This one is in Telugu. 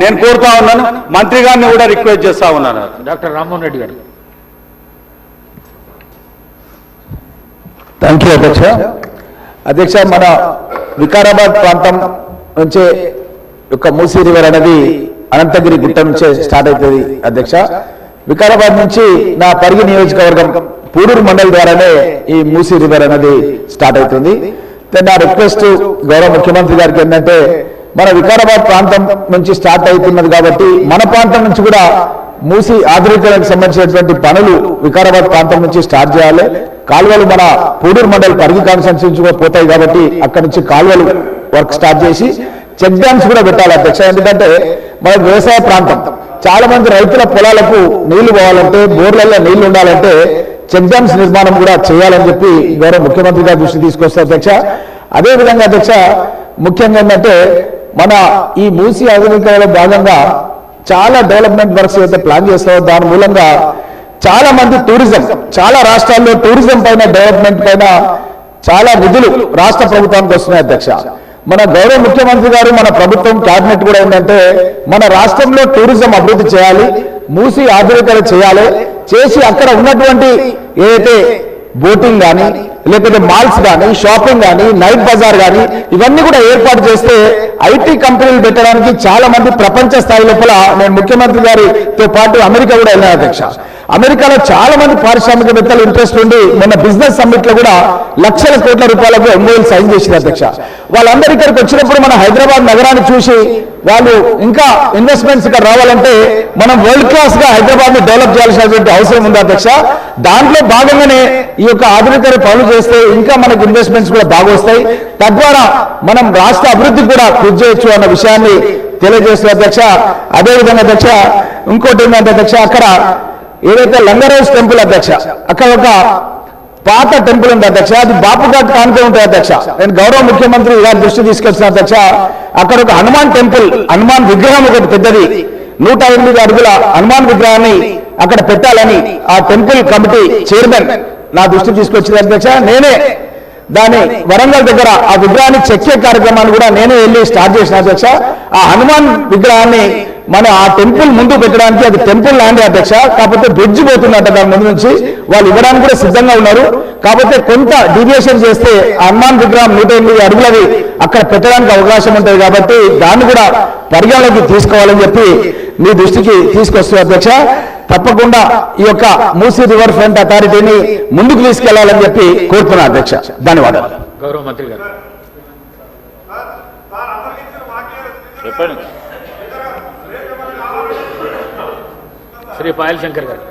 నేను కోరుతా ఉన్నాను, మంత్రి గారిని కూడా రిక్వెస్ట్ చేస్తా ఉన్నాను. డాక్టర్ రామ్మోహన్ రెడ్డి గారు. థ్యాంక్ యూ అధ్యక్ష. అధ్యక్ష, మన వికారాబాద్ ప్రాంతం నుంచే యొక్క మూసీ రివర్ అనేది అనంతగిరి గుట్ట నుంచే స్టార్ట్ అవుతుంది అధ్యక్ష. వికారాబాద్ నుంచి నా పరిగి నియోజకవర్గం పూడూరు మండలి ద్వారానే ఈ మూసీ రివర్ అనేది స్టార్ట్ అవుతుంది. నా రిక్వెస్ట్ గౌరవ ముఖ్యమంత్రి గారికి ఏంటంటే, మన వికారాబాద్ ప్రాంతం నుంచి స్టార్ట్ అవుతున్నది కాబట్టి మన ప్రాంతం నుంచి కూడా మూసీ ఆధునీకరణకు సంబంధించినటువంటి పనులు వికారాబాద్ ప్రాంతం నుంచి స్టార్ట్ చేయాలి. కాలువలు మన పూడూరు మండలి పరిగి కాన్స్టిట్యూన్సీ నుంచి కూడా పోతాయి కాబట్టి అక్కడ నుంచి కాలువలు వర్క్ స్టార్ట్ చేసి చెక్ డ్యామ్స్ కూడా పెట్టాలి అధ్యక్ష. ఎందుకంటే మన వ్యవసాయ ప్రాంతం, చాలా మంది రైతుల పొలాలకు నీళ్లు పోవాలంటే, బోర్లలో నీళ్లు ఉండాలంటే చెక్ డ్యామ్స్ నిర్మాణం కూడా చేయాలని చెప్పి గౌరవ ముఖ్యమంత్రి గారి దృష్టి తీసుకొస్తారు అధ్యక్ష. అదేవిధంగా అధ్యక్ష, ముఖ్యంగా ఏంటంటే మన ఈ మూసీ ఆధునీకరణలో భాగంగా చాలా డెవలప్మెంట్ వర్క్స్ అయితే ప్లాన్ చేస్తారో దాని మూలంగా చాలా మంది టూరిజం, చాలా రాష్ట్రాల్లో టూరిజం పైన, డెవలప్మెంట్ పైన చాలా నిధులు రాష్ట్ర ప్రభుత్వానికి వస్తున్నాయి అధ్యక్ష. మన గౌరవ ముఖ్యమంత్రి గారు, మన ప్రభుత్వం క్యాబినెట్ కూడా ఏంటంటే మన రాష్ట్రంలో టూరిజం అభివృద్ధి చేయాలి, మూసీ ఆధునీకరణ చేయాలి, చేసి అక్కడ ఉన్నటువంటి ఏదైతే బోటింగ్ కానీ, లేకపోతే మాల్స్ కానీ, షాపింగ్ కానీ, నైట్ బజార్ కానీ ఇవన్నీ కూడా ఏర్పాటు చేస్తే ఐటీ కంపెనీలు పెట్టడానికి చాలా మంది ప్రపంచ స్థాయి లోపల, నేను ముఖ్యమంత్రి గారితో పాటు అమెరికా కూడా వెళ్ళాను అధ్యక్ష. అమెరికాలో చాలా మంది పారిశ్రామికవేత్తలు ఇంట్రెస్ట్ ఉండి మొన్న బిజినెస్ సమ్మిట్ లో కూడా లక్షల కోట్ల రూపాయలకు ఎంఓఎల్ సైన్ చేసింది అధ్యక్ష. వాళ్ళందరూ ఇక్కడికి వచ్చినప్పుడు మన హైదరాబాద్ నగరాన్ని చూసి వాళ్ళు ఇంకా ఇన్వెస్ట్మెంట్స్ ఇక్కడ రావాలంటే మనం వరల్డ్ క్లాస్ గా హైదరాబాద్ ని డెవలప్ చేయాల్సినటువంటి అవసరం ఉంది అధ్యక్ష. దాంట్లో భాగంగానే ఈ యొక్క ఆధునికరణ పనులు చేస్తే ఇంకా మనకు ఇన్వెస్ట్మెంట్స్ కూడా బాగా వస్తాయి, తద్వారా మనం రాష్ట్ర అభివృద్ధి కూడా కృషి చేయొచ్చు అన్న విషయాన్ని తెలియజేస్తున్న అధ్యక్ష. అదేవిధంగా అధ్యక్ష, ఇంకోటి ఏంటంటే అధ్యక్ష, అక్కడ ఏదైతే లంగరాజ్ టెంపుల్ అధ్యక్ష, అక్కడ ఒక పాత టెంపుల్ ఉంది అధ్యక్ష, అది బాపుఘాట్ కానుకే ఉంటుంది అధ్యక్ష. నేను గౌరవ ముఖ్యమంత్రి గారి దృష్టి తీసుకొచ్చిన అధ్యక్ష, అక్కడ ఒక హనుమాన్ టెంపుల్, హనుమాన్ విగ్రహం ఒకటి పెద్దది 108 అడుగుల హనుమాన్ విగ్రహాన్ని అక్కడ పెట్టాలని ఆ టెంపుల్ కమిటీ చైర్మన్ నా దృష్టి తీసుకొచ్చిన అధ్యక్ష. నేనే దాని వరంగల్ దగ్గర ఆ విగ్రహాన్ని చెక్కే కార్యక్రమాన్ని కూడా నేనే వెళ్ళి స్టార్ట్ చేసిన అధ్యక్ష. ఆ హనుమాన్ విగ్రహాన్ని మన ఆ టెంపుల్ ముందు పెట్టడానికి, అది టెంపుల్ ల్యాండ్ అధ్యక్ష, కాకపోతే బ్రిడ్జ్ పోతుందంట దాని ముందు నుంచి, వాళ్ళు ఇవ్వడానికి కూడా సిద్ధంగా ఉన్నారు. కాకపోతే కొంత డీవియేషన్ చేస్తే హనుమాన్ విగ్రహం 108 అడుగులది అక్కడ పెట్టడానికి అవకాశం ఉంటుంది కాబట్టి దాన్ని కూడా పరిగణలోకి తీసుకోవాలని చెప్పి మీ దృష్టికి తీసుకొస్తుంది అధ్యక్ష. తప్పకుండా ఈ యొక్క మూసీ రివర్ ఫ్రంట్ అథారిటీని ముందుకు తీసుకెళ్లాలని చెప్పి కోరుతున్నా అధ్యక్ష. ధన్యవాదాలు. గౌరవ మంత్రి గారు. శ్రీ పాయల్ శంకర్ గారు.